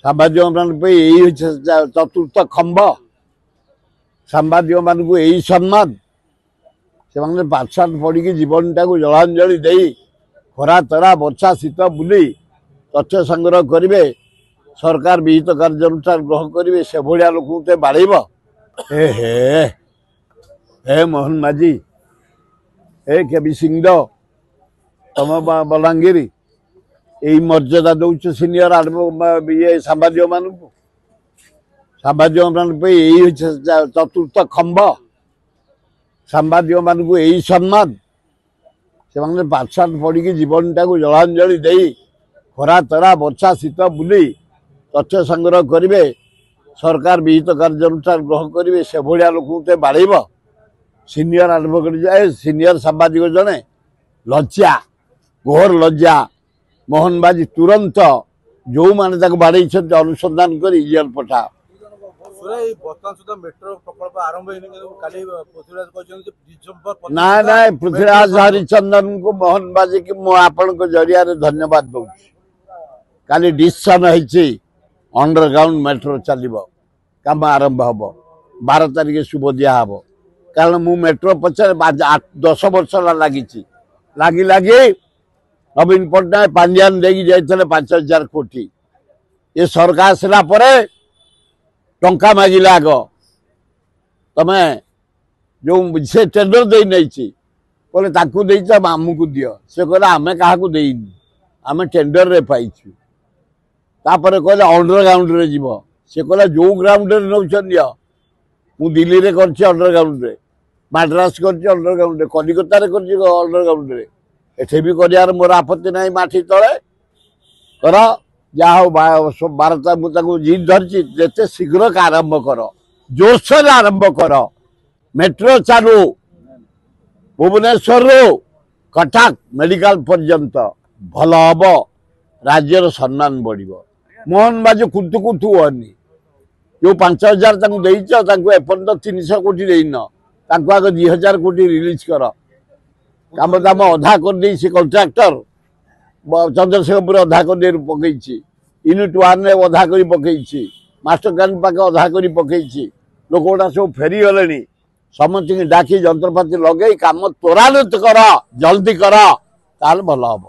ସାମ୍ବାଦିକ ମାନଙ୍କ ପାଇଁ ଏଇ ଚତୁର୍ଥ ଖମ୍ବ, ସାମ୍ବାଦିକ ମାନଙ୍କୁ ଏଇ ସମ୍ମାନ। ସେମାନେ ପାଠଶାଠ ପଢିକି ଜୀବନଟାକୁ ଜଳାଞ୍ଜଳି ଦେଇ ଖରା ତରା ବର୍ଷା ଶୀତ ବୁଲି ତଥ୍ୟ ସଂଗ୍ରହ କରିବେ, ସରକାର ବିହିତ କାର୍ଯ୍ୟାନୁଷ୍ଠାନ ଗ୍ରହଣ କରିବେ, ସେଭଳିଆ ଲୋକଙ୍କୁ ତ ବାଡ଼େଇବ। ହେ ହେ ହେ ମୋହନ ମାଝୀ, ହେ କେବି ସିଂହ, ତମ ବଲାଙ୍ଗୀର ଏଇ ମର୍ଯ୍ୟାଦା ଦଉଛ ସିନିୟର ଇଏ ସାମ୍ବାଦିକ ମାନଙ୍କୁ। ସାମ୍ବାଦିକ ମାନଙ୍କ ପାଇଁ ଏଇ ଚତୁର୍ଥ ଖମ୍ବ, ସାମ୍ବାଦିକ ମାନଙ୍କୁ ଏଇ ସମ୍ମାନ। ସେମାନେ ପାଠଶାଠ ପଢିକି ଜୀବନଟାକୁ ଜଳାଞ୍ଜଳି ଦେଇ ଖରା ତରା ବର୍ଷା ଶୀତ ବୁଲି ତଥ୍ୟ ସଂଗ୍ରହ କରିବେ, ସରକାର ବିହିତ କାର୍ଯ୍ୟାନୁଷ୍ଠାନ ଗ୍ରହଣ କରିବେ, ସେଭଳିଆ ଲୋକଙ୍କୁ ତ ବାଡ଼େଇବ। ସିନିୟର ଆଡଭୋକେଟ ସିନିୟର ସାମ୍ବାଦିକ ଜଣେ, ଲଜ୍ଜା, ଘୋର ଲଜ୍ଜା। ମୋହନ ମାଝୀ ତୁରନ୍ତ ଯେଉଁମାନେ ତାକୁ ବାଡ଼େଇଛନ୍ତି ଅନୁସନ୍ଧାନ କରି ଜେଲ ପଠା। ନାଇଁ ପୃଥ୍ୱୀରାଜ ହରିଚନ୍ଦନଙ୍କୁ ମୋହନ ମାଝୀ କି ମୁଁ ଆପଣଙ୍କ ଜରିଆରେ ଧନ୍ୟବାଦ ଦଉଛି। କାଲି ଡିସିସନ ହେଇଛି, ଅଣ୍ଡରଗ୍ରାଉଣ୍ଡ ମେଟ୍ରୋ ଚାଲିବ, କାମ ଆରମ୍ଭ ହବ, 12 ତାରିଖ ଶୁଭ ଦିଆହବ। କାରଣ ମୁଁ ମେଟ୍ରୋ ପଛରେ 10 ବର୍ଷ ଲାଗିଛି। ଲାଗି ନବୀନ ପଟ୍ଟନାୟକ ପାଣ୍ଡିଆନ ଦେଇକି ଯାଇଥିଲେ 5,000 କୋଟି। ଏ ସରକାର ଆସିଲା ପରେ ଟଙ୍କା ମାଗିଲା। ଆଗ ତମେ ଯୋଉ ସେ ଟେଣ୍ଡର ଦେଇ ନେଇଛି, କହିଲେ ତାକୁ ଦେଇଛ ଆମକୁ ଦିଅ। ସେ କହିଲେ ଆମେ କାହାକୁ ଦେଇନି, ଆମେ ଟେଣ୍ଡରରେ ପାଇଛୁ। ତାପରେ କହିଲେ ଅଣ୍ଡରଗ୍ରାଉଣ୍ଡରେ ଯିବ। ସେ କହିଲା ଯୋଉ ଗ୍ରାଉଣ୍ଡରେ ନେଉଛ ନିଅ। ମୁଁ ଦିଲ୍ଲୀରେ କରିଛି ଅଣ୍ଡରଗ୍ରାଉଣ୍ଡରେ, ମାଡ୍ରାସ କରିଛି ଅଣ୍ଡରଗ୍ରାଉଣ୍ଡରେ, କଲିକତାରେ କରିଛି ଅଣ୍ଡରଗ୍ରାଉଣ୍ଡରେ। ଏଠି ବି କରିବାର ମୋର ଆପତ୍ତି ନାହିଁ। ମାଟି ତଳେ କର, ଯାହା ହଉ 12ଟା ମୁଁ ତାକୁ ଜିଦ୍ ଧରିଛି, ଯେତେ ଶୀଘ୍ର ଆରମ୍ଭ କର, ଜୋରସୋରରେ ଆରମ୍ଭ କର। ମେଟ୍ରୋ ଚାଲୁ, ଭୁବନେଶ୍ୱରରୁ କଟକ ମେଡିକାଲ ପର୍ଯ୍ୟନ୍ତ ଭଲ ହବ, ରାଜ୍ୟର ସମ୍ମାନ ବଢିବ। ମୋହନ ମାଝୀ କୁନ୍ତୁ ହୁଅନି। ଯୋଉ 5,000 ତାଙ୍କୁ ଦେଇଛ, ତାଙ୍କୁ ଏପର୍ଯ୍ୟନ୍ତ 300 କୋଟି ଦେଇନ। ତାଙ୍କୁ ଆଗ 2,000 କୋଟି ରିଲିଜ କର। କାମ ଦାମ ଅଧା କରିଦେଇ ସେ କଣ୍ଟ୍ରାକ୍ଟର ଚନ୍ଦ୍ରଶେଖରପୁର ଅଧା କରି ପକେଇଛି, ୟୁନିଟ୍ 1ରେ ଅଧା କରି ପକେଇଛି, ମାଷ୍ଟର କ୍ୟାଣ୍ଟିନ ପାଖେ ଅଧା କରି ପକେଇଛି। ଲୋକଗୁଡ଼ା ସବୁ ଫେରିଗଲେଣି। ସମସ୍ତଙ୍କୁ ଡାକି ଯନ୍ତ୍ରପାତି ଲଗେଇ କାମ ତ୍ୱରାନ୍ୱିତ କର, ଜଲ୍ଦି କର, ତାହେଲେ ଭଲ ହବ।